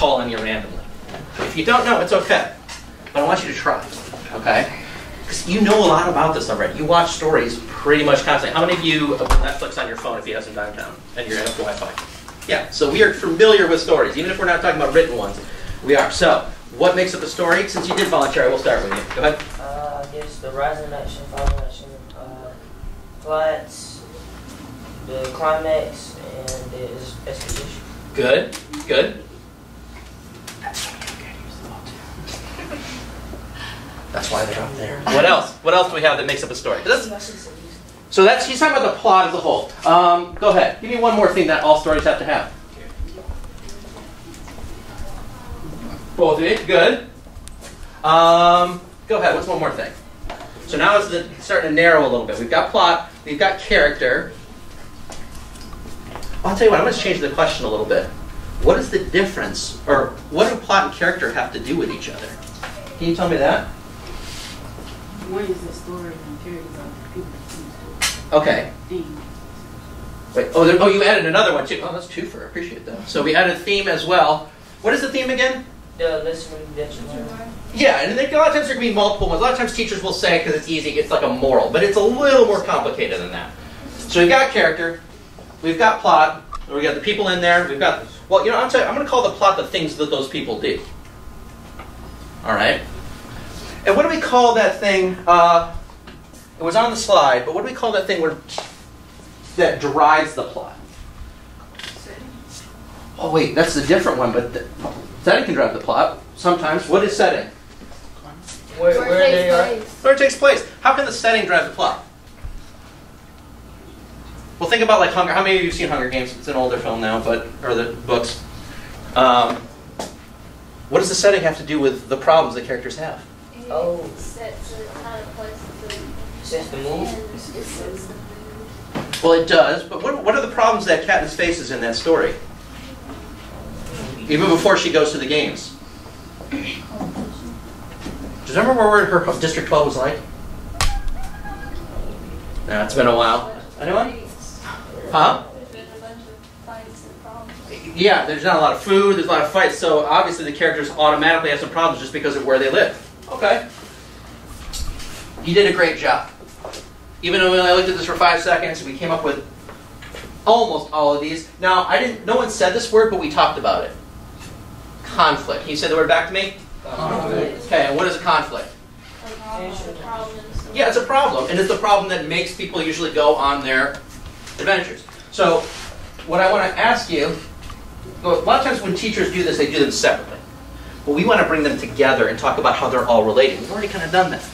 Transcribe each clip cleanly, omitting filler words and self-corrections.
call on you randomly. If you don't know, it's okay. But I want you to try, okay? Because you know a lot about this already. You watch stories pretty much constantly. How many of you have Netflix on your phone if you have some downtown and you're in Wi-Fi? Yeah, so we are familiar with stories. Even if we're not talking about written ones, we are. So, what makes up a story? Since you did volunteer, we'll start with you. Go ahead. I guess the rising action, falling action, plots, the climax, and the exposition. Good, good. That's why they're up there. What else? What else do we have that makes up a story? So that's, he's talking about the plot as a whole. Go ahead. Give me one more thing that all stories have to have. Both of you. Good. Go ahead. What's one more thing? So now it's starting to narrow a little bit. We've got plot. We've got character. I'll tell you what. I'm going to change the question a little bit. What is the difference, or what do plot and character have to do with each other? Can you tell me that? One is the story and characters are people. Okay. Theme. Wait. Oh, you added another one too. Oh, that's two for. Appreciate that. So we added theme as well. What is the theme again? The listening convention. Yeah, and a lot of times there can be multiple ones. A lot of times teachers will say, because it's easy, it's like a moral. But it's a little more complicated than that. So we've got character, we've got plot, we've got the people in there, we've got... Well, you know, I'm going to call the plot the things that those people do. All right? And what do we call that thing? It was on the slide, but what do we call that thing that drives the plot? Oh, wait, that's a different one, but setting can drive the plot. Sometimes. What is setting? Where it takes place. How can the setting drive the plot? Well, think about like Hunger. How many of you have seen Hunger Games? It's an older film now, or the books. What does the setting have to do with the problems the characters have? Oh. Sets the mood. Well, it does, but what are the problems that Katniss faces in that story? Even before she goes to the games. Do you remember what her District 12 was like? No, it's been a while. Anyone? Huh? Yeah, there's not a lot of food, there's a lot of fights, so obviously the characters automatically have some problems just because of where they live. Okay. You did a great job. Even though we only looked at this for 5 seconds, we came up with almost all of these. Now, no one said this word, but we talked about it. Conflict. Can you say the word back to me? Conflict. Okay, and what is a conflict? Yeah, it's a problem, and it's the problem that makes people usually go on their adventures. So, what I want to ask you, well, a lot of times when teachers do this, they do them separately. But we want to bring them together and talk about how they're all related. We've already kind of done that.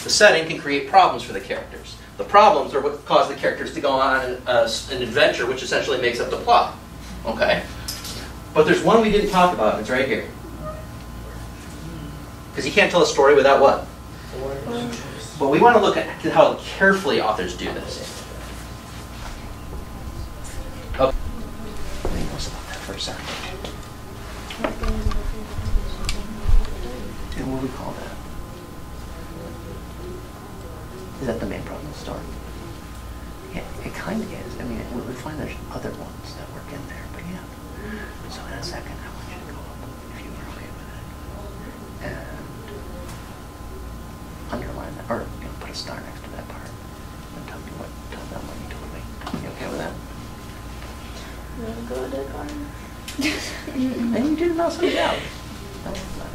The setting can create problems for the characters. The problems are what cause the characters to go on an adventure, which essentially makes up the plot. Okay? But there's one we didn't talk about, and it's right here. Because you can't tell a story without what? But we want to look at how carefully authors do this. Okay. Think about that for a second. And what do we call that? Is that the main problem of the story? Yeah, it kind of is. I mean, we find there's other ones that work in there, but yeah. So in a second, I want you to go up, if you are okay with it, and underline that, or put a star next to that part, and tell them what you told me. You okay with that? You want to go to the garden? And you didn't know something else.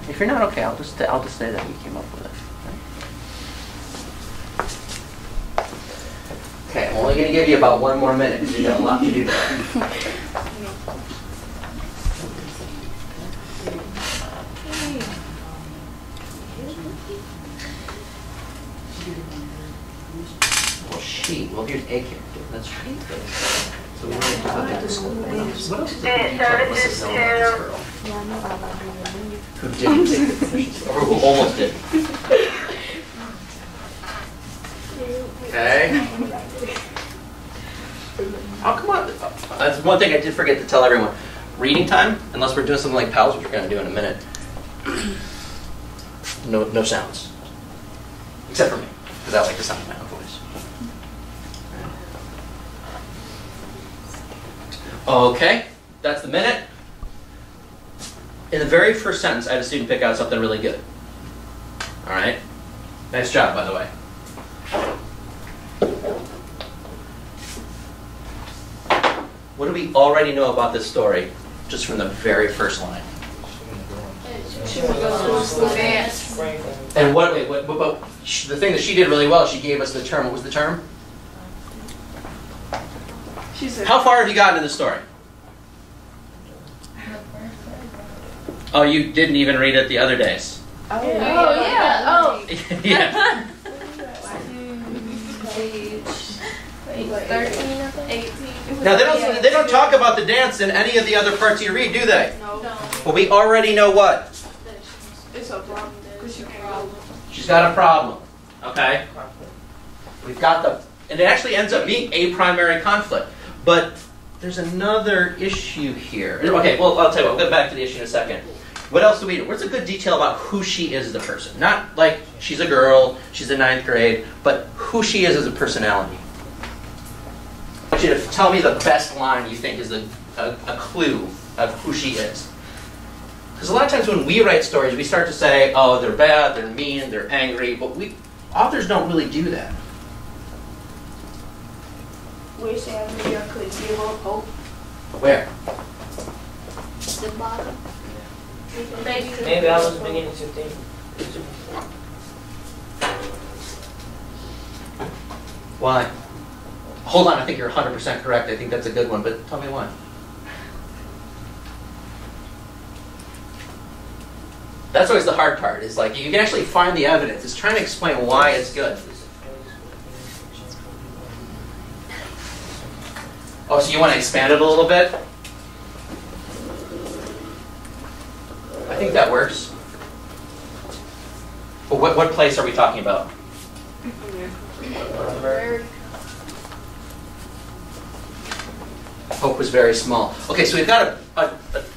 If you're not okay, I'll just say that we came up with it. Okay, I'm only going to give you about 1 more minute because you've got a lot to do there. Well, here's a character. That's right. So we want to talk about this school. What else is there? What's the girl? Who didn't take the position? Or who almost did. Okay. Oh, come on. That's one thing I did forget to tell everyone. Reading time, unless we're doing something like pals, which we're going to do in a minute. No sounds. Except for me, because I like the sound of my own voice. Okay, that's the minute. in the very first sentence, I had a student pick out something really good. All right? Nice job, by the way. What do we already know about this story, just from the very first line? She would go to dance. And the thing that she did really well, she gave us the term. What was the term? She said, How far have you gotten in the story? Oh, you didn't even read it the other days. Oh, yeah. Oh. Yeah. Page 13, 18. Now they don't talk about the dance in any of the other parts you read, do they? no. Well, we already know what. It's a problem. She's got a problem. Okay? We've got and it actually ends up being a primary conflict. But there's another issue here. Okay, well, I'll tell you what, we'll get back to the issue in a second. What else do we do? What's a good detail about who she is as a person? Not like she's a girl, she's in 9th grade, but who she is as a personality. I want you to tell me the best line you think is a clue of who she is. Because a lot of times when we write stories, we start to say, oh, they're bad, they're mean, they're angry, but authors don't really do that. We say Amelia could give up hope. Where? The bottom. Maybe I was beginning to think. Why? Hold on, I think you're 100% correct. I think that's a good one, but tell me why. That's always the hard part, is like, you can actually find the evidence. It's trying to explain why it's good. Oh, so you want to expand it a little bit? I think that works. But what place are we talking about? Hope was very small. Okay, so we've got an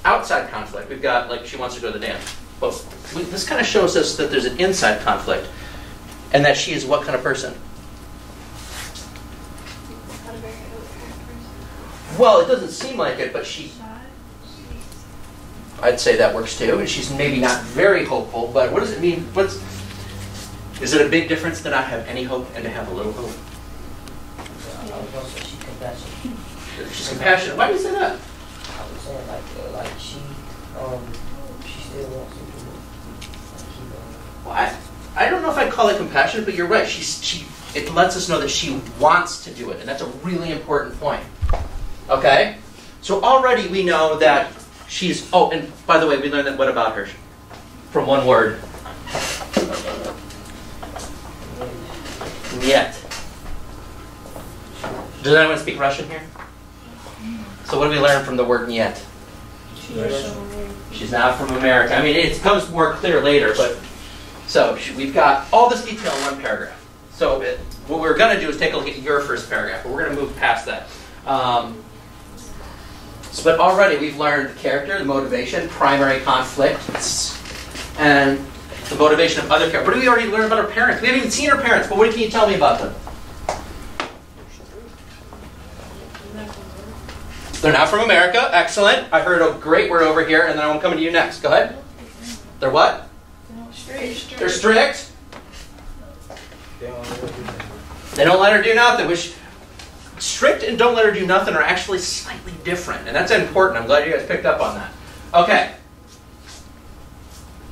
outside conflict. We've got, like, she wants to go to the dance. But this kind of shows us that there's an inside conflict, and that she is what kind of person? Well, it doesn't seem like it, but I'd say that works too. And she's maybe not very hopeful, but what does it mean? Is it a big difference to not have any hope and to have a little hope? She's compassionate. She's compassionate. Why do you say that? I was saying like she still wants to do it. Well, I don't know if I'd call it compassionate, but you're right. It lets us know that she wants to do it, and that's a really important point. Okay? So already we know that she's... Oh, and by the way, we learned that what about her? From one word. Yet. Does anyone speak Russian here? So what do we learn from the word yet? She's not from America. I mean, it becomes more clear later, but... So we've got all this detail in one paragraph. So what we're going to do is take a look at your first paragraph, but we're going to move past that. But already we've learned the character, the motivation, primary conflicts, and the motivation of other characters. What do we already learn about our parents? We haven't even seen our parents, but what can you tell me about them? They're not from America. Excellent. I heard a great word over here, and then I'm coming to you next. Go ahead. They're what? Strict. They're strict. They don't let her do nothing, which... Strict and don't let her do nothing are actually slightly different. And that's important. I'm glad you guys picked up on that. Okay.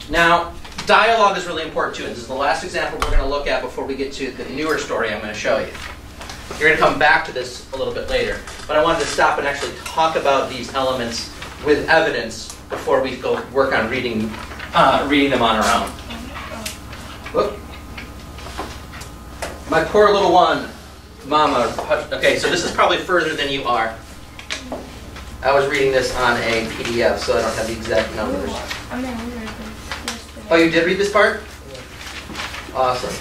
Now, dialogue is really important too. And this is the last example we're going to look at before we get to the newer story I'm going to show you. You're going to come back to this a little bit later. But I wanted to stop and actually talk about these elements with evidence before we go work on reading them on our own. Look. My poor little one. Mama, okay, so this is probably further than you are. I was reading this on a PDF, so I don't have the exact numbers. Oh, you did read this part? Awesome.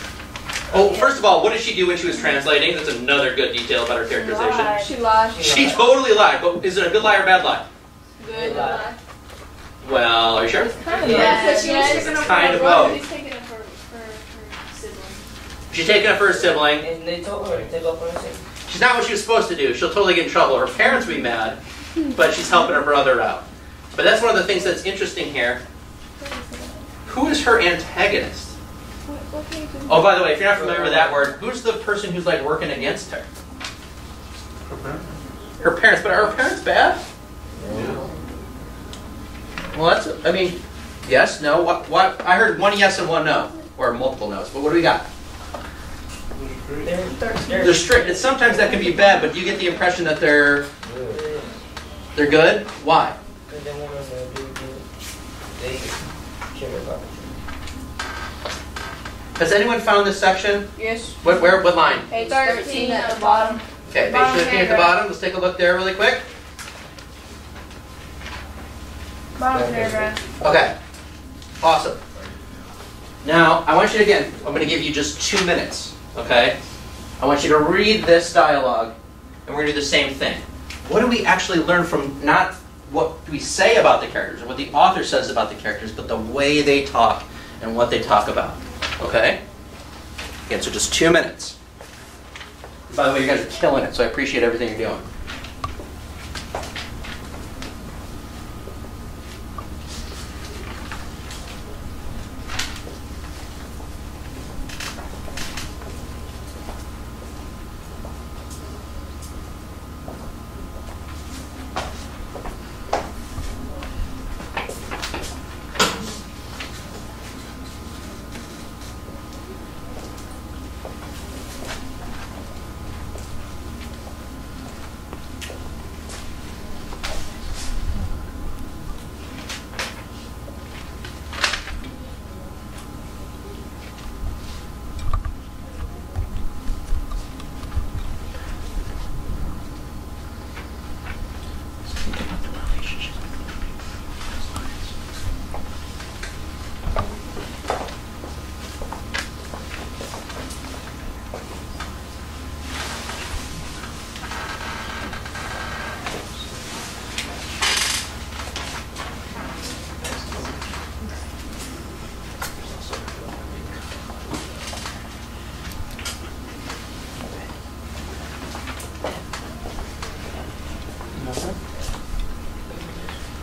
Oh, first of all, what did she do when she was translating? That's another good detail about her characterization. She lied. She totally lied, but is it a good lie or bad lie? Good lie. Well, are you sure? Because she was taking up Kind of for both. She's taking up for sibling. She's taking up for her sibling. And they told her to take up for herself. She's not what she was supposed to do. She'll totally get in trouble. Her parents will be mad, but she's helping her brother out. But that's one of the things that's interesting here. Who is her antagonist? Oh, by the way, if you're not familiar with that word, who's the person who's like working against her? Her parents. But are her parents bad? Yeah. Well, that's, I mean, yes, no. What? I heard one yes and one no. Or multiple no's. But what do we got? They're strict. And sometimes that can be bad, but do you get the impression that they're good? Why? Because they want us to do good. They care about it. Has anyone found this section? Yes. What line? Page 13 at the bottom. Okay, page Bottom 13 at the bottom. Let's take a look there really quick. Bottom paragraph. Okay. Awesome. Now, I want you to, again, I'm going to give you just 2 minutes. Okay? I want you to read this dialogue, and we're going to do the same thing. What do we actually learn from not what we say about the characters, or what the author says about the characters, but the way they talk and what they talk about? Okay? Again, so just 2 minutes. By the way, you guys are killing it, so I appreciate everything you're doing.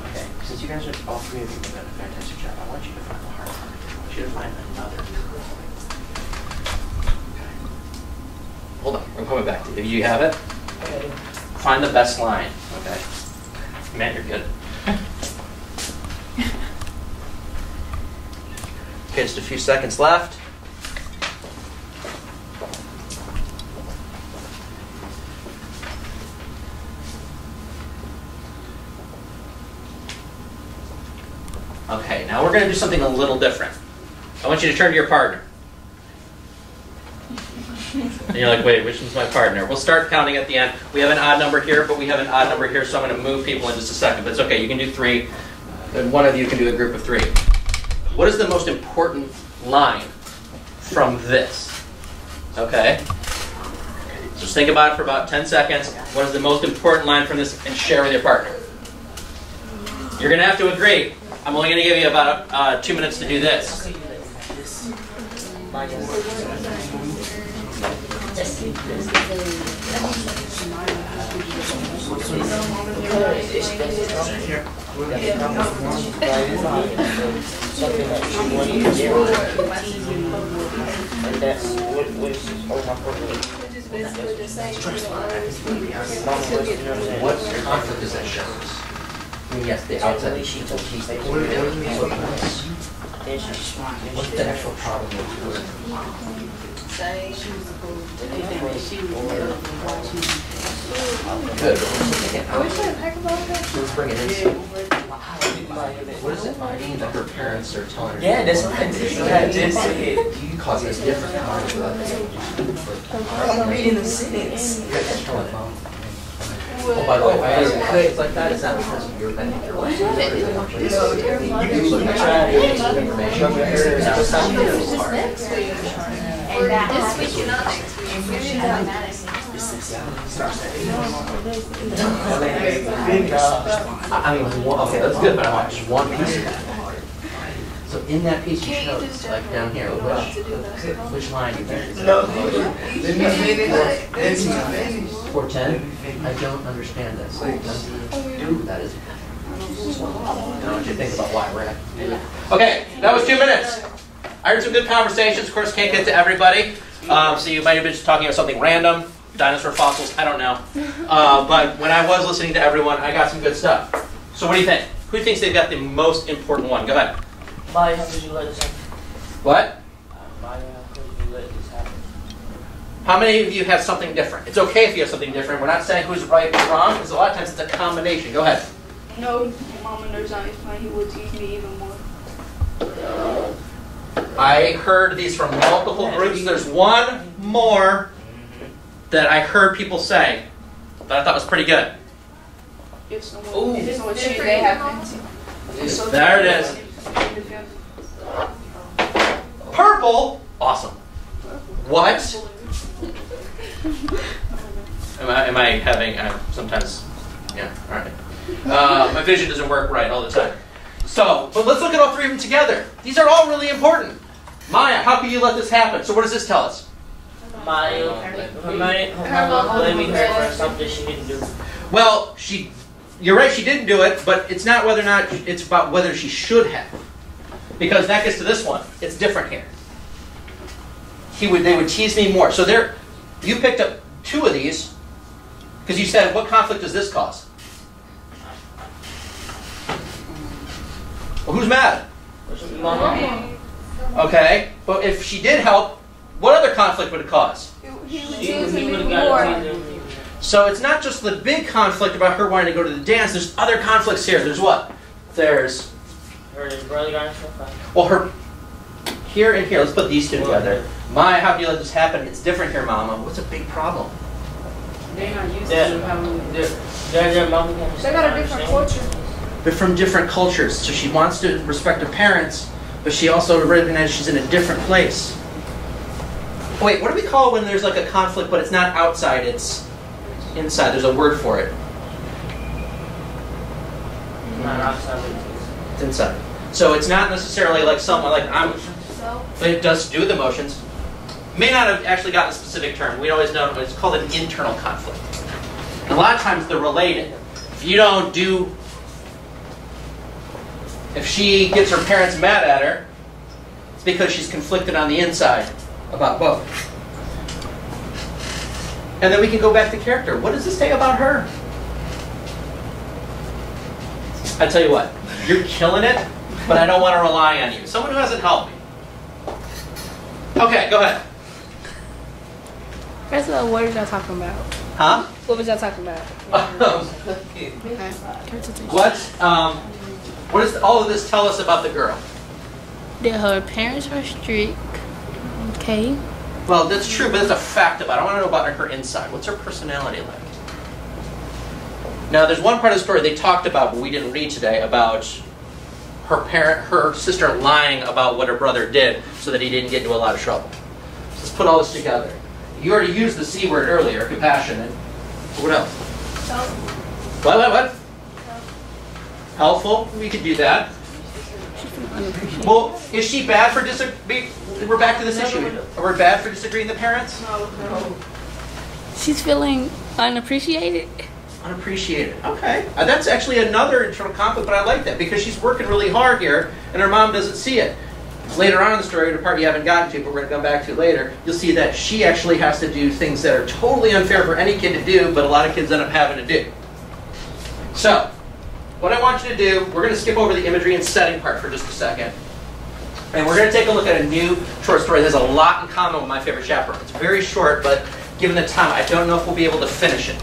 Okay, since you guys are all three of you have done a fantastic job, I want you to find the hard part. I want you to find another. Okay. Hold on, I'm coming back to you. You have it? Okay. Find the best line. Okay. Man, you're good. Okay, just a few seconds left. Okay, now we're going to do something a little different. I want you to turn to your partner. And you're like, wait, which one's my partner? We'll start counting at the end. We have an odd number here, but we have an odd number here, so I'm going to move people in just a second. But it's okay, you can do 3. Then one of you can do a group of 3. What is the most important line from this? Okay? Just think about it for about 10 seconds. What is the most important line from this, and share with your partner? You're going to have to agree. I'm only going to give you about 2 minutes to do this. What conflict does that show? Yes, the outside. What's the actual problem with her? Good. Let's bring it in. What is it finding that her parents are telling her? Yeah, that's what I just said. You cause this different conflict. I'm reading the sentence. Oh, by the way, if I ask questions like that, it's not because of your bending your life. You can look at information. And that this week and not next I mean, okay, that's good, but I want just one piece of that. So in that piece you chose, like down here, which line you think? No. 410? I don't understand this. Do that is. I want you to think about why we're at. Okay, that was 2 minutes. I heard some good conversations. Of course, can't get to everybody. So you might have been just talking about something random, dinosaur fossils, I don't know. But when I was listening to everyone, I got some good stuff. So what do you think? Who thinks they've got the most important one? Go ahead. Maya, how could you let this happen? What? Maya, how could you let this happen? How many of you have something different? It's okay if you have something different. We're not saying who's right or wrong, because a lot of times it's a combination. Go ahead. No, Mama knows on his plan he would tease me even more. I heard these from multiple groups. There's one more that I heard people say that I thought was pretty good. If someone Ooh. if someone cheated, they have to. There it is. Purple. Awesome. What? Am I having sometimes? Yeah. All right. My vision doesn't work right all the time. So, but let's look at all three of them together. These are all really important. Maya, how can you let this happen? So what does this tell us? Maya, her mom blaming her for something she didn't do. Well, you're right, she didn't do it, but it's not whether or not, it's about whether she should have. Because that gets to this one. It's different here. They would tease me more. So you picked up 2 of these, because you said, what conflict does this cause? Well, who's mad? Mama. Okay, but if she did help, what other conflict would it cause? He would He tease would me have even got more. it. So it's not just the big conflict about her wanting to go to the dance. There's other conflicts here. There's what? There's, Her brother got into a fight. well, her here and here. Let's put these 2 together. Maya, how do you let this happen? It's different here, Mama. What's a big problem? They're not used Yeah. to having Their mom can They got a different culture. They're from different cultures, so she wants to respect her parents, but she also recognizes she's in a different place. Wait, what do we call it when there's like a conflict, but it's not outside, it's inside? There's a word for it. Not outside. It's inside. So it's not necessarily like someone like but it does do with emotions. May not have actually gotten a specific term. We always know it's called an internal conflict. And a lot of times they're related. If she gets her parents mad at her, it's because she's conflicted on the inside about both. And then we can go back to character. What does this say about her? I tell you what, you're killing it, but I don't want to rely on you. Someone who hasn't helped me. Okay, go ahead. First of all, what are y'all talking about? Huh? What was y'all talking about? What does all of this tell us about the girl? That her parents are strict. Okay. Well, that's true, but it's a fact about it. I want to know about her inside. What's her personality like? Now, there's one part of the story they talked about, but we didn't read today, about her sister lying about what her brother did so that he didn't get into a lot of trouble. So let's put all this together. You already used the C word earlier, compassionate. What else? What? Helpful? We could do that. Well, is she bad for disagreeing? We're back to this issue. Are we bad for disagreeing with the parents? No. She's feeling unappreciated. Unappreciated. Okay. That's actually another internal conflict, but I like that because she's working really hard here and her mom doesn't see it. Later on in the story, the part you haven't gotten to, but we're going to come back to later, you'll see that she actually has to do things that are totally unfair for any kid to do, but a lot of kids end up having to do. So, what I want you to do, we're going to skip over the imagery and setting part for just a second. And we're going to take a look at a new short story that has a lot in common with my favorite chapter. It's very short, but given the time, I don't know if we'll be able to finish it.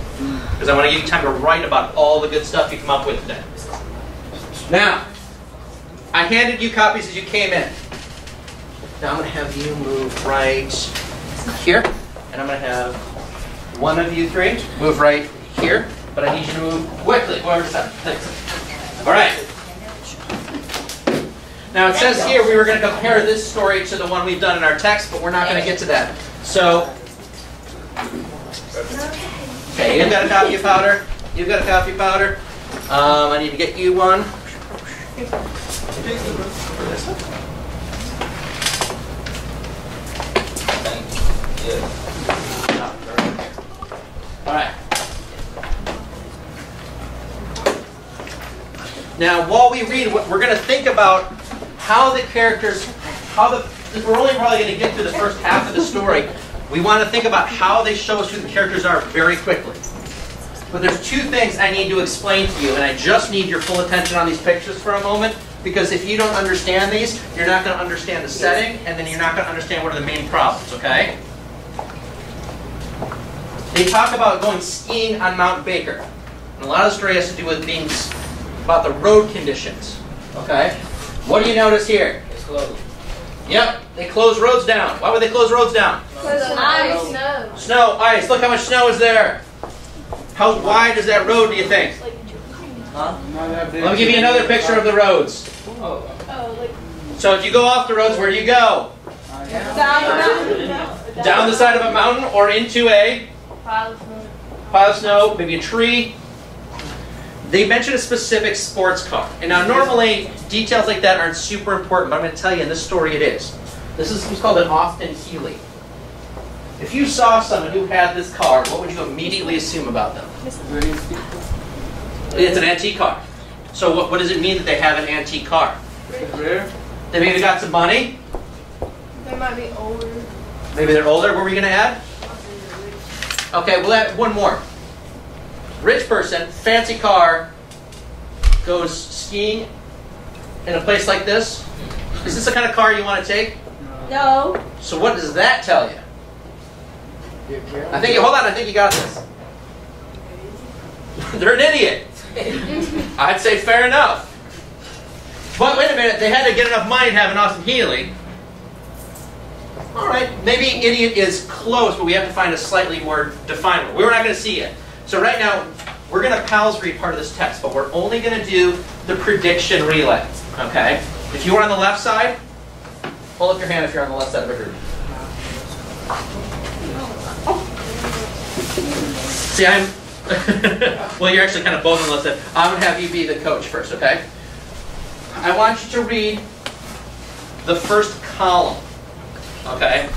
Because I want to give you time to write about all the good stuff you come up with today. Now, I handed you copies as you came in. Now I'm going to have you move right here. And I'm going to have one of you 3 move right here. But I need you to move quickly. Whoever's done. Thanks. All right. Now it says here we were going to compare this story to the one we've done in our text, but we're not going to get to that. So, okay, you've got a copy of powder. You've got a copy of powder. I need to get you one. All right. Now, while we read, we're going to think about how the characters, we're only probably going to get through the first half of the story. We want to think about how they show us who the characters are very quickly. But there's two things I need to explain to you, and I just need your full attention on these pictures for a moment, because if you don't understand these, you're not going to understand the setting, and then you're not going to understand what are the main problems, okay? They talk about going skiing on Mount Baker. And a lot of the story has to do with being about the road conditions, okay? What do you notice here? It's closed. Yep, they close roads down. Why would they close roads down? Snow. Snow, ice. Look how much snow is there. How wide is that road, do you think? Huh? Let me give you another picture of the roads. Oh. So if you go off the roads, where do you go? Down the side of a mountain or into a pile of snow, maybe a tree. They mention a specific sports car. And now normally, details like that aren't super important, but I'm going to tell you in this story it is. This is what's called an Austin Healey. If you saw someone who had this car, what would you immediately assume about them? It's an antique car. So what does it mean that they have an antique car? They maybe got some money. They might be older. Maybe they're older. What were you going to add? Okay, we'll add one more. Rich person, fancy car, goes skiing in a place like this. Is this the kind of car you want to take? No. So what does that tell you? Hold on, I think you got this. They're an idiot. I'd say fair enough. But wait a minute, they had to get enough money to have an Austin Healey. All right, maybe idiot is close, but we have to find a slightly more definable. We're not going to see it. So right now, we're going to pals read part of this text, but we're only going to do the prediction relay. Okay? If you were on the left side, hold up your hand if you're on the left side of a group. See, well, you're actually kind of both on the left side. I'm going to have you be the coach first, okay? I want you to read the first column, okay?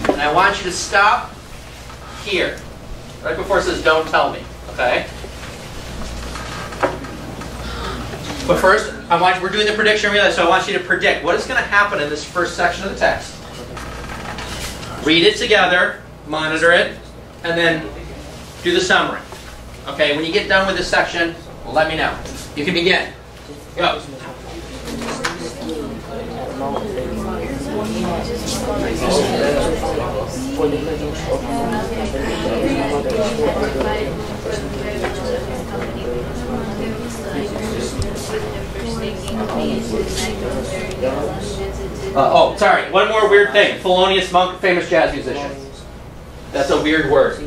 And I want you to stop here, right before it says "Don't tell me," okay? But first, we're doing the prediction relay, so I want you to predict what is going to happen in this first section of the text. Read it together, monitor it, and then do the summary. Okay, when you get done with this section, let me know. You can begin. Go. Sorry. One more weird thing. Thelonious Monk, famous jazz musician. That's a weird word.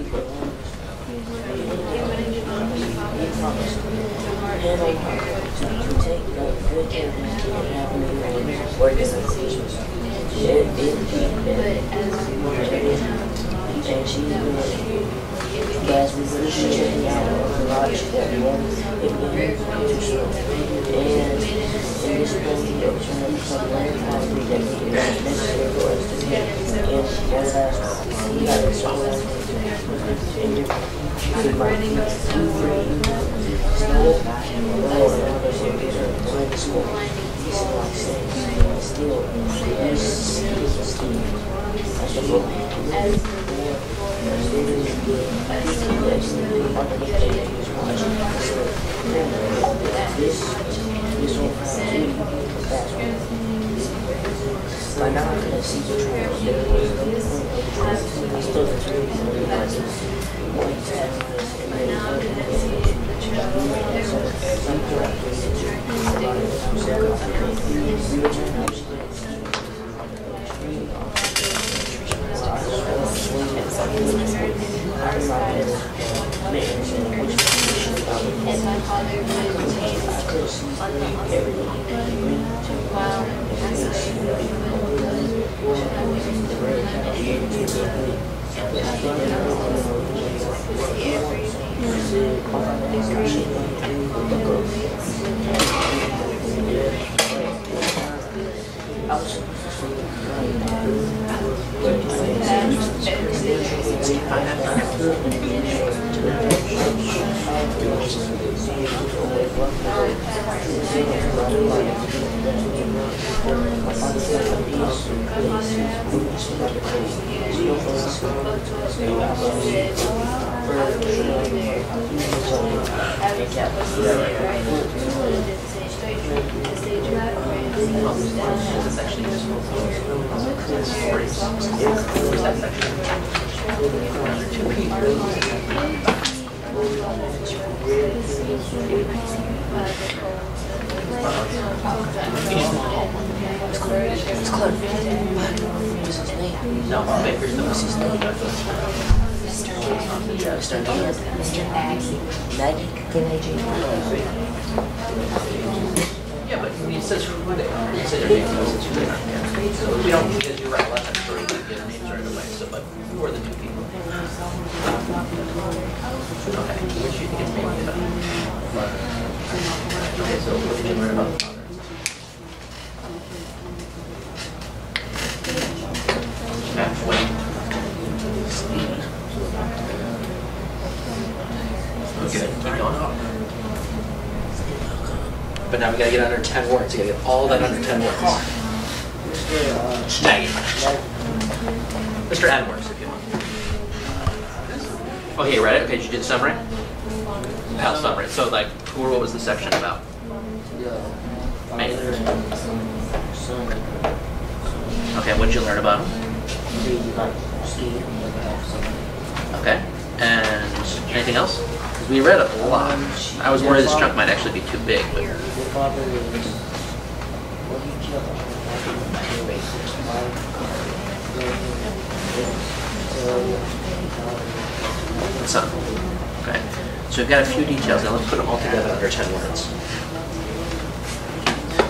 It's actually just stories. Where's that section? Two people. No, Baker's the most. Yeah, but it says who they are. It says their names, it says who they are. So we don't need to do right. A lot of times we get their names right away. So, but who are the two people? Okay, which you think it's mainly about? Okay, so what did you learn about the father? Wait. Okay, keep going up. But now we gotta get under 10 words. You gotta get all that under 10 words. Snag it. Mr. N words, if you want. Okay, you read it? Okay, did you do the summary? How summary? So, like, what was the section about? Main. Okay, what did you learn about him? Okay, and anything else? We read a lot. I was worried this chunk might actually be too big, but... Son. Okay, so we've got a few details. Now let's put them all together under 10 words.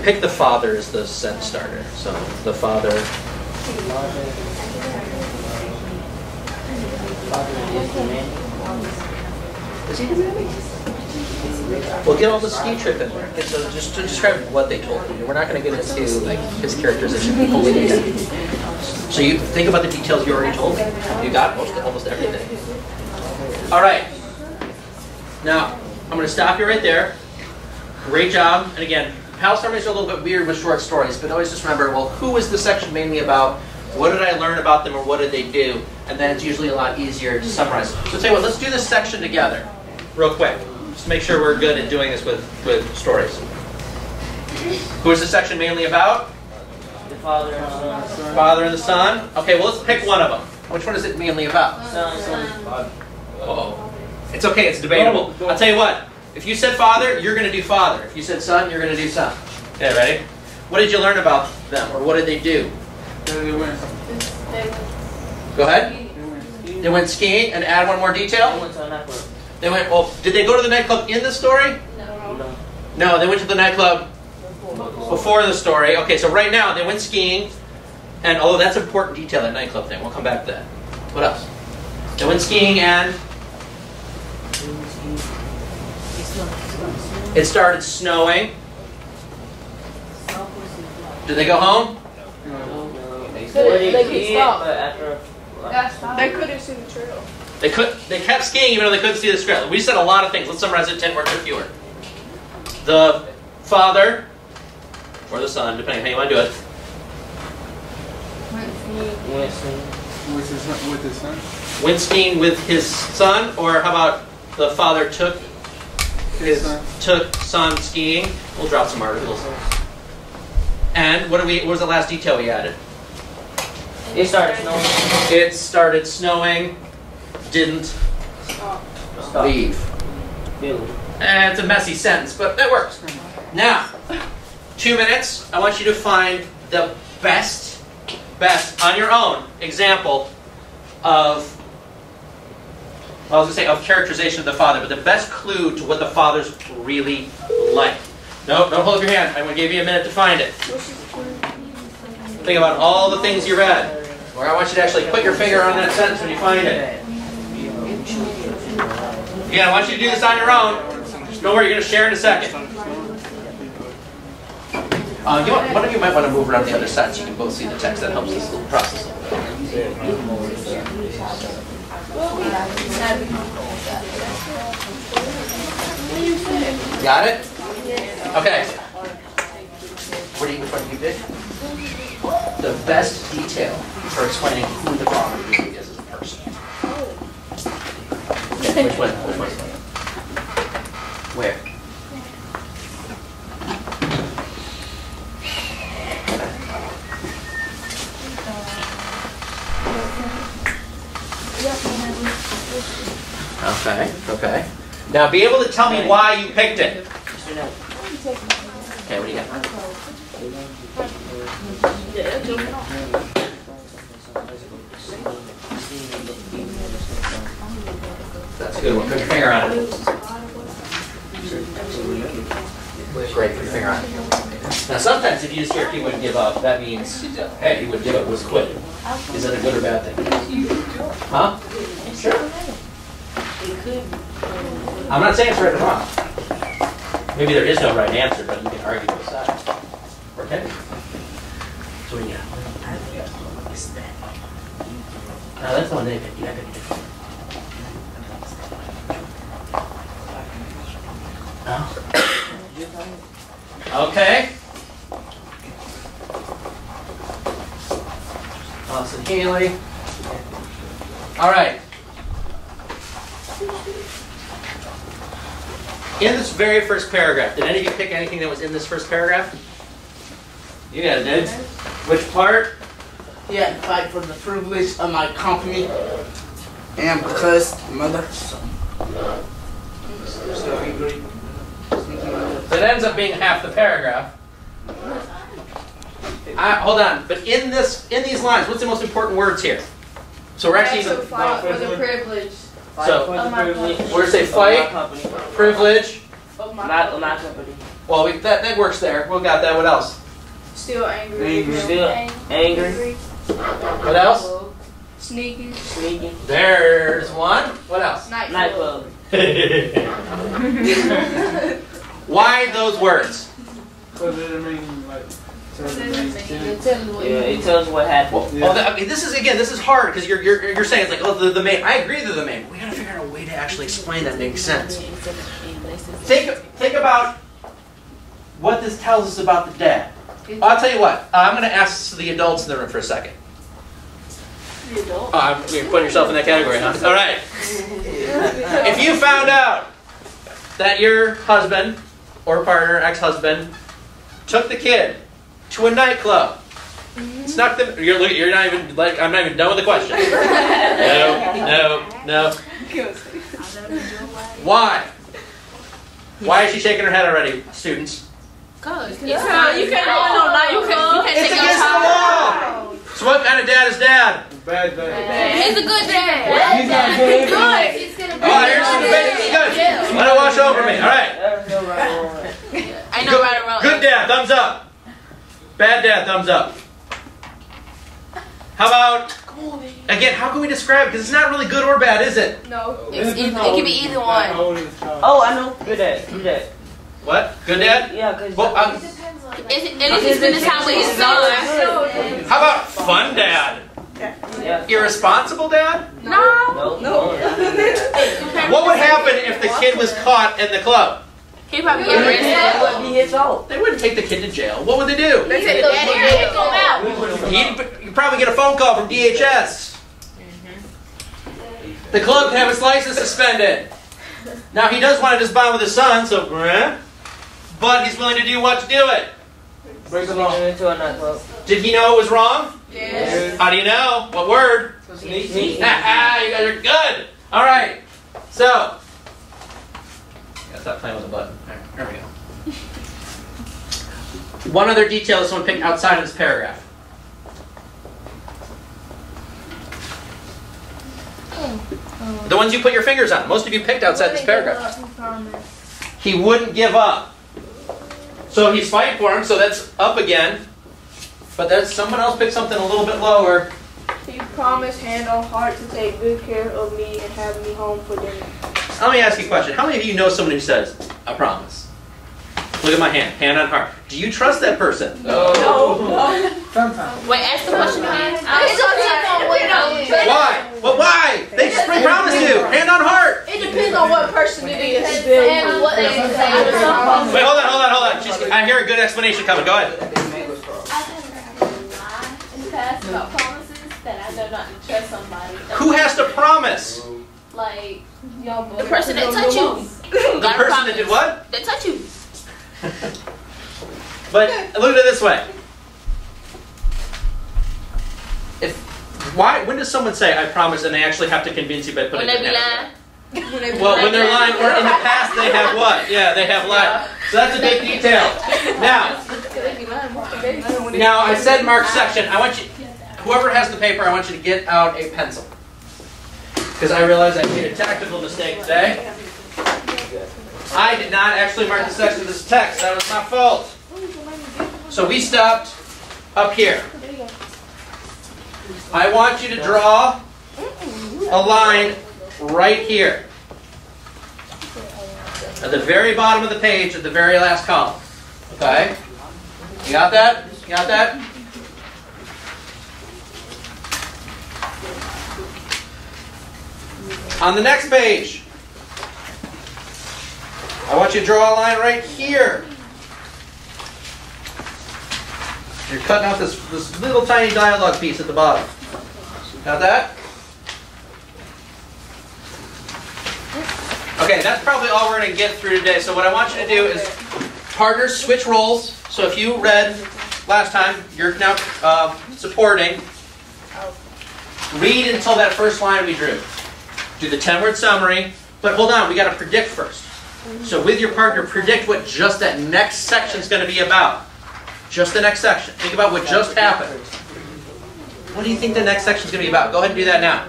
Pick the father as the sentence starter. So, the father... Is he demanding? We'll get all the ski trip in there. Okay, so just to describe what they told you. We're not going to get into like his characterization. So you think about the details you already told me. You got almost everything. All right. Now I'm going to stop you right there. Great job. And again, pal summaries are a little bit weird with short stories, but always just remember, well, who is the section mainly about? What did I learn about them, or what did they do? And then it's usually a lot easier to summarize. So tell you what, let's do this section together, real quick. Just to make sure we're good at doing this with stories. Who is the section mainly about? The father and the son. Father and the son. Okay, well let's pick one of them. Which one is it mainly about? Son. Oh, it's okay. It's debatable. I'll tell you what. If you said father, you're going to do father. If you said son, you're going to do son. Okay, ready? What did you learn about them, or what did they do? They went. Go ahead. They went skiing, and add one more detail. They went to a nightclub. They went. Well, did they go to the nightclub in the story? No, they went to the nightclub before the story. Okay, so right now they went skiing, and although that's an important detail, that nightclub thing. We'll come back to that. What else? They went skiing, and it started snowing. Did they go home? They could stop. They couldn't see the trail. They kept skiing even though they couldn't see the trail. We said a lot of things. Let's summarize it 10 words or fewer. The father, or the son, depending on how you want to do it. With his son? Went skiing with his son, or how about the father took son skiing? We'll drop some articles. And what was the last detail we added? It started snowing. It started snowing. Didn't Stop. leave. And it's a messy sentence, but that works. Now, 2 minutes. I want you to find the best on your own example of, well, I was going to say of characterization of the father, but the best clue to what the father's really like. No, don't hold up your hand. I'm going to give you a minute to find it. Think about all the things you read. Or I want you to actually put your finger on that sentence when you find it. Again, I want you to do this on your own. Don't worry, you're going to share in a second. One of you might want to move around the other side so you can both see the text. That helps this little process. Got it? Okay. Which one do you pick? The best detail for explaining who the father really is as a person. Okay, which one? Which one? Where? Okay, okay. Now be able to tell me why you picked it. Okay, what do you got? That's a good one. Put your finger on it. Great, put your finger on it. Now sometimes if you just hear he wouldn't give up, that means, hey, he would give up, was quit. Is that a good or bad thing? Huh? Sure. I'm not saying it's right or wrong. Maybe there is no right answer, but you can argue both sides. Okay? So what do you got? Now that's the one they picked. You got to pick different. No? Okay. Austin Healy. All right. In this very first paragraph, did any of you pick anything that was in this first paragraph? You guys did. Which part? Yeah, fight for the privilege of my company and because mother. So angry. So it ends up being half the paragraph. Hold on, but in these lines, what's the most important words here? So we're actually So fight for the privilege. So we're gonna say fight, privilege. Of my My company. Well, that works there. We got that. What else? Still angry. Still angry. What else? Sneaking. There's one. What else? Nightclub. Why those words? Because it means like. Yeah, it tells what happened. Well, I mean, this is hard because you're saying it's like, oh, the main. I agree they're the main. We gotta figure out a way to actually explain that makes sense. Think about what this tells us about the dad. I'll tell you what. I'm gonna ask the adults in the room for a second. The adult. You're putting yourself in that category, huh? All right. If you found out that your husband or partner, ex-husband, took the kid to a nightclub, snuck them. You're not even like. I'm not even done with the question. No. Why? Why is she shaking her head already, students? Cause You can't It's against the law. So what kind of dad is dad? Bad. He's a good dad. good. He's gonna be Oh, here's some debate. It's good. Let it wash over me. All right. I know right or wrong. Good dad, thumbs up. Bad dad, thumbs up. How about, again, how can we describe it? Because it's not really good or bad, is it? No. It can be either one. Oh, I know. Good dad. What? Good dad? Yeah, because Well, At least he's spending time with his son. how about fun dad? yeah. Irresponsible dad? No. What would happen if the kid was caught in the club? He probably get It arrested. would be his fault. They wouldn't take the kid to jail. What would they do? They said, "Daddy, kick him out." You'd probably get a phone call from DHS. The club would have his license suspended. Now he does want to just bond with his son, so but he's willing to do what to do it. Break the law. Into a nightclub. Did he know it was wrong? Yes. How do you know? What word? Sneak. You guys are good. All right. So, gotta stop playing with the button. All right, there we go. One other detail that someone picked outside of this paragraph. The ones you put your fingers on. Most of you picked outside this paragraph. He wouldn't give up. So he's fighting for him, so that's up again. But that's someone else picked something a little bit lower. He promised hand on heart to take good care of me and have me home for dinner. Let me ask you a question. How many of you know someone who says, I promise? Look at my hand on heart. Do you trust that person? No. Sometimes. Wait, ask the question again. Why? Well, why? They just promise you. Hand on heart. It depends on what person it is. And what they say. Wait, hold on. I hear a good explanation coming. Go ahead. about promises that I know not to trust somebody. Who has to promise? Like, The person that touch you. The person that did what? That touch you. But look at it this way. When does someone say, I promise, and they actually have to convince you by putting When they their be hand lying. up? Well, when they're lying, or in the past they have what? Yeah, they have lied. So that's a big detail. Now I said mark section. I want you, whoever has the paper, I want you to get out a pencil. Because I realize I made a tactical mistake today. I did not actually mark the section of this text. That was my fault. So we stopped up here. I want you to draw a line right here. At the very bottom of the page, at the very last column. Okay? You got that? You got that? On the next page, I want you to draw a line right here. You're cutting out this little tiny dialogue piece at the bottom. Got that? Okay, that's probably all we're going to get through today. So what I want you to do is partners switch roles. So if you read last time, you're now supporting. Read until that first line we drew. Do the 10-word summary. But hold on, we got to predict first. So with your partner, predict what just that next section is going to be about. Just the next section. Think about what just happened. What do you think the next section is going to be about? Go ahead and do that now.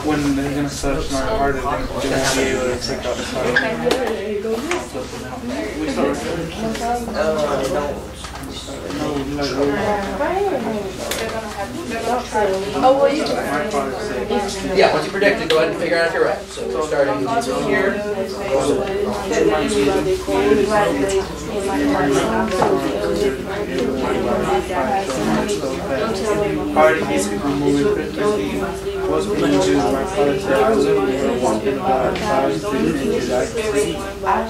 When they're going to start snoring harder, they're going to be able to take out the fire. Yeah, once you predict it, go ahead and figure out if you're right. So we're starting here. Party needs to be moving quickly. Was being used by father said, I literally walking by 5 to 10 inches. I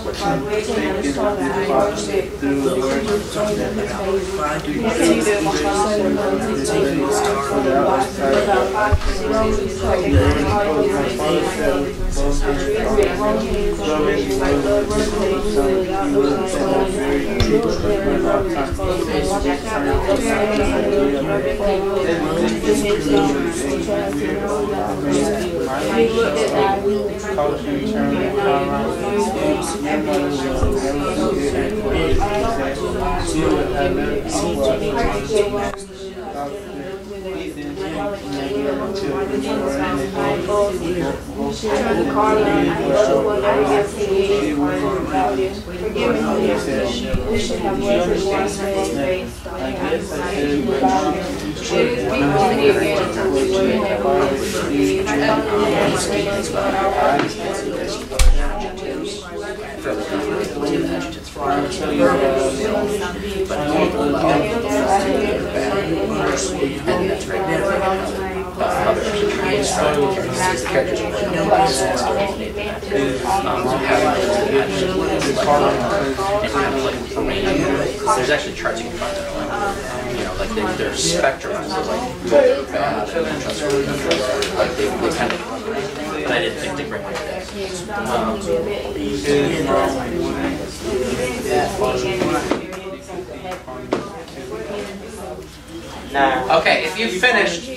could see through the There's actually charts you can find that. You know, like they're spectrum. So like good, bad, like they kind of. But I didn't think to bring it today. Okay, if you've finished,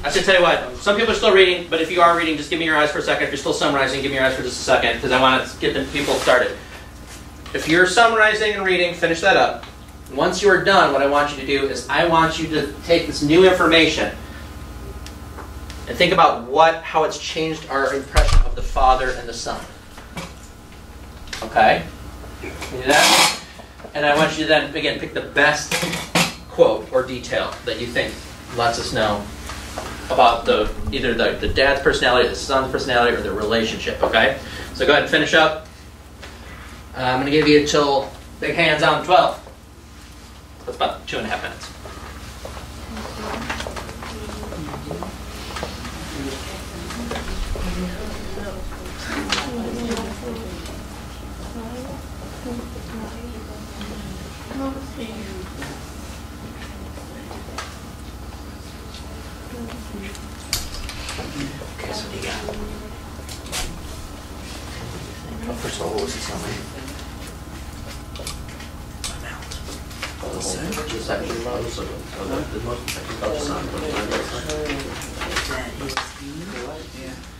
I should tell you what, some people are still reading, but if you are reading, just give me your eyes for a second. If you're still summarizing, give me your eyes for just a second, because I want to get the people started. If you're summarizing and reading, finish that up. Once you are done, what I want you to do is I want you to take this new information and think about how it's changed our impression of the Father and the Son. Okay? Can you do that? And I want you to then, again, pick the best quote or detail that you think lets us know about either the dad's personality, the son's personality, or the relationship, okay? So go ahead and finish up. I'm going to give you until big hands on 12. That's about 2.5 minutes. First of all, what was the summary? The section about the most section about the sun.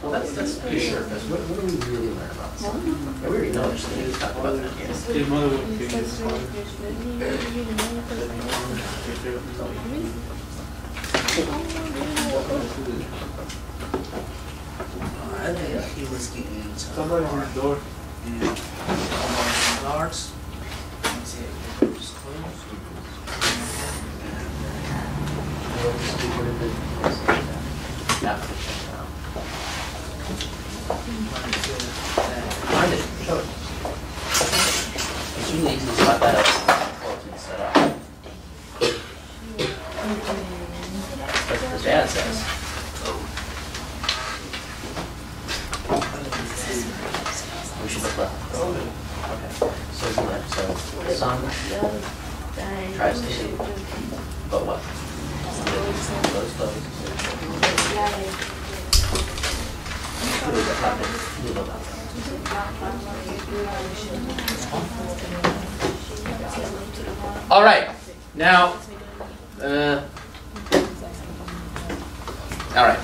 Well, that's pretty sure. Because what do we really learn about the sun? Yeah, we already know there's things to talk about that. His mother would be his father. I think he was getting into Somebody on the door. large. Yeah. Find it. Show it. It's really easy to spot that out. Set up. That's what the dad says. We should look left. Okay. So left. So the sun tries to, but what? Close. All right. Now, all right. I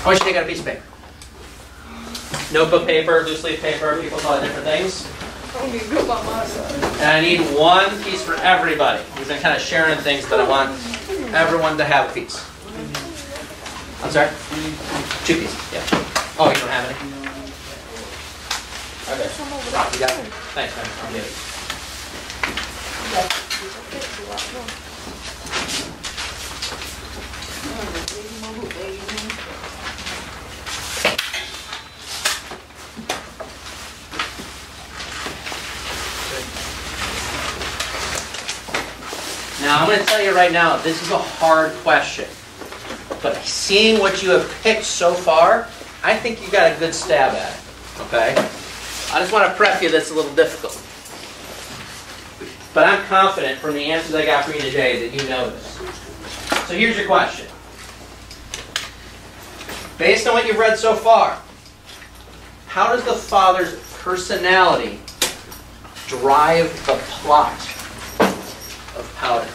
want you to take out a piece of paper. Notebook paper, loose leaf paper, people call it different things. And I need one piece for everybody. We've been kind of sharing things that I want everyone to have a piece. I'm sorry? 2 pieces, yeah. Oh, you don't have any? Okay. You got it? Thanks, man. I'll get it. Now, I'm going to tell you right now, this is a hard question. But seeing what you have picked so far, I think you got a good stab at it. Okay? I just want to prep you that's a little difficult. But I'm confident from the answers I got for you today that you know this. So here's your question. Based on what you've read so far, how does the father's personality drive the plot of Powder?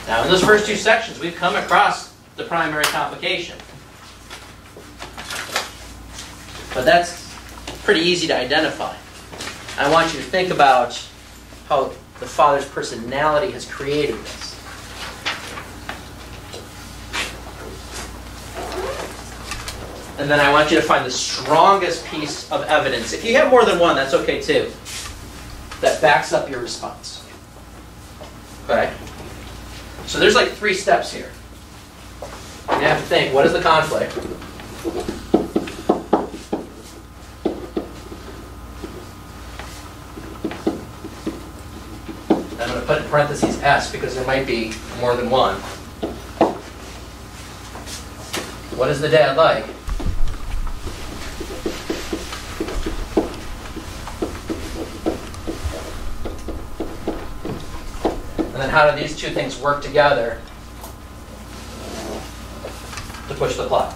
Now, in those first 2 sections, we've come across the primary complication. But that's pretty easy to identify. I want you to think about how the father's personality has created this. And then I want you to find the strongest piece of evidence. If you have more than one, that's okay too. That backs up your response. Okay? So there's like 3 steps here. You have to think, what is the conflict? I'm going to put in parentheses S because there might be more than one. What is the dad like? And then how do these 2 things work together to push the plot?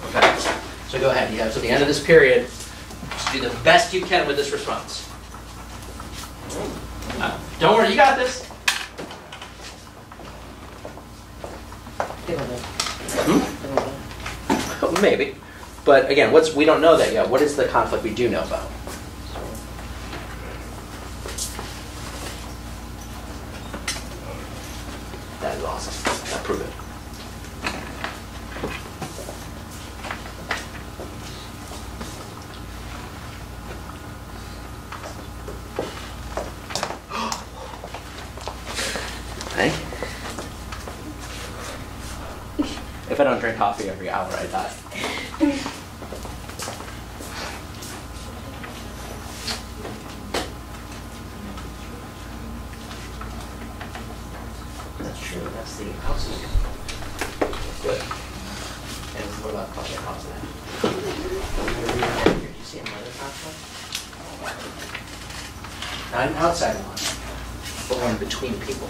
Okay, so go ahead. You have to the end of this period to do the best you can with this response. Don't worry, you got this. Maybe, but again, we don't know that yet. What is the conflict we do know about? That is awesome. I'll prove it. Hey. If I don't drink coffee every hour, I die. That's true. That's the house. Good. And what about coffee house then? Did you see another conflict? Not an outside one, but one between people.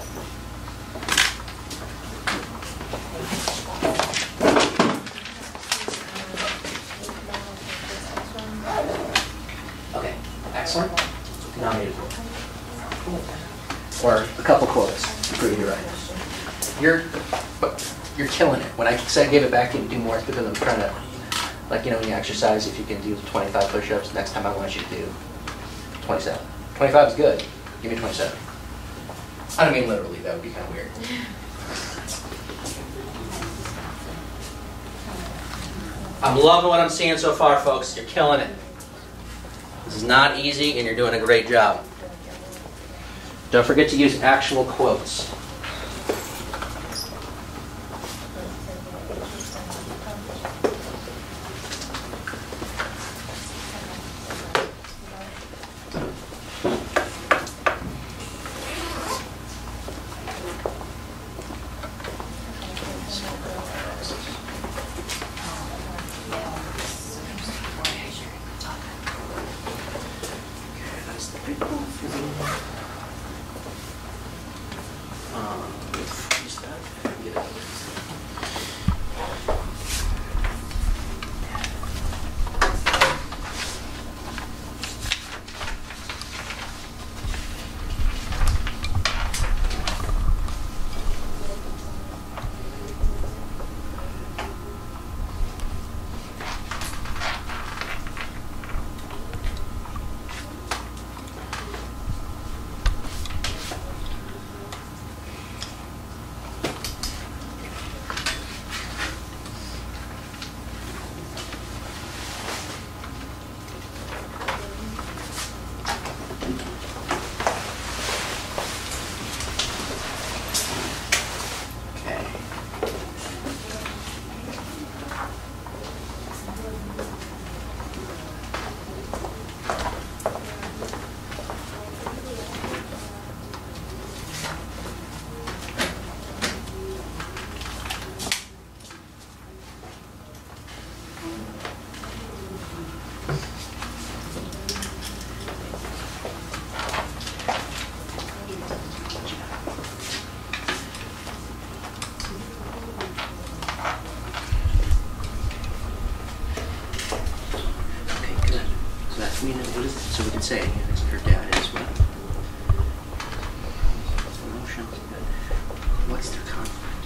excellent, nominated for. Or a couple quotes to prove you're right. You're killing it. When I said I gave it back to you to do more, it's because I'm trying to, like, you know, when you exercise, if you can do 25 push-ups, next time I want you to do 27. 25 is good. Give me 27. I don't mean literally, that would be kind of weird. I'm loving what I'm seeing so far, folks. You're killing it. This is not easy, and you're doing a great job. Don't forget to use actual quotes. So we can say it's her dad as well. Emotions. What's their conflict?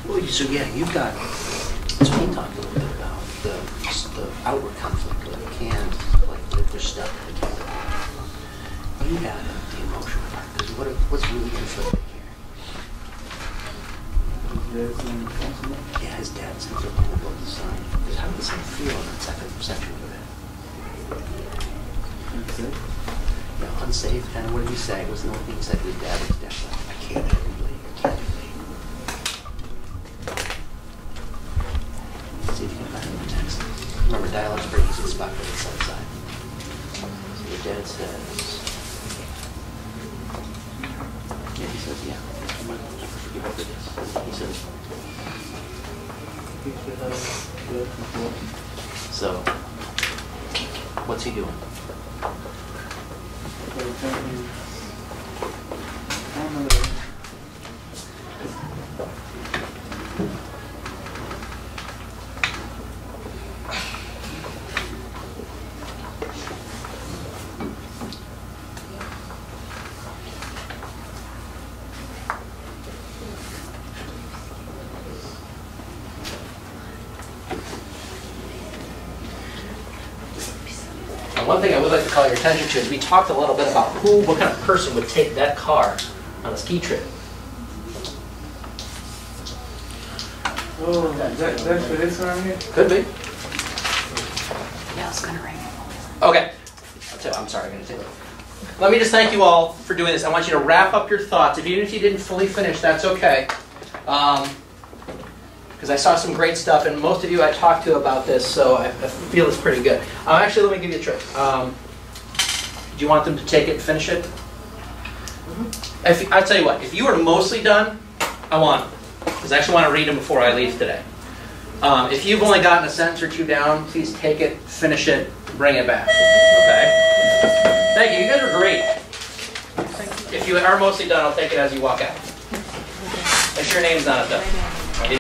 Well, so yeah, you've got. So he talked a little bit about the outward conflict, where they can't, like, they're stuck. They can't. You got the emotional part, because what's really conflicting here? Yeah, his dad seems to know about the son. Because how does the son feel in that second section of it? Unsafe? Yeah, unsafe. And what did he say? Was the only thing he said to his dad was, "Dad, like, I can't do late. I can't do late." See if you can find the text. Remember, dialogue's pretty easy to spot for the south side. So your dad says, yeah, he says, yeah. Forgive over this. He says, so, what's he doing? One thing I would like to call your attention to is we talked a little bit about what kind of person would take that car on a ski trip. Oh, that's for this one here? Could be. Yeah, it's gonna rain. Okay. I'm sorry, I'm going to take it. Let me just thank you all for doing this. I want you to wrap up your thoughts. Even if you didn't fully finish, that's okay. Because I saw some great stuff, and most of you I talked to about this, so I feel it's pretty good. Actually, let me give you a trick. Do you want them to take it and finish it? I'll tell you what, if you are mostly done, I want them. Because I actually want to read them before I leave today. If you've only gotten a sentence or two down, please take it, finish it, bring it back. Okay? Thank you. You guys are great. If you are mostly done, I'll take it as you walk out. Make sure your name's not up there.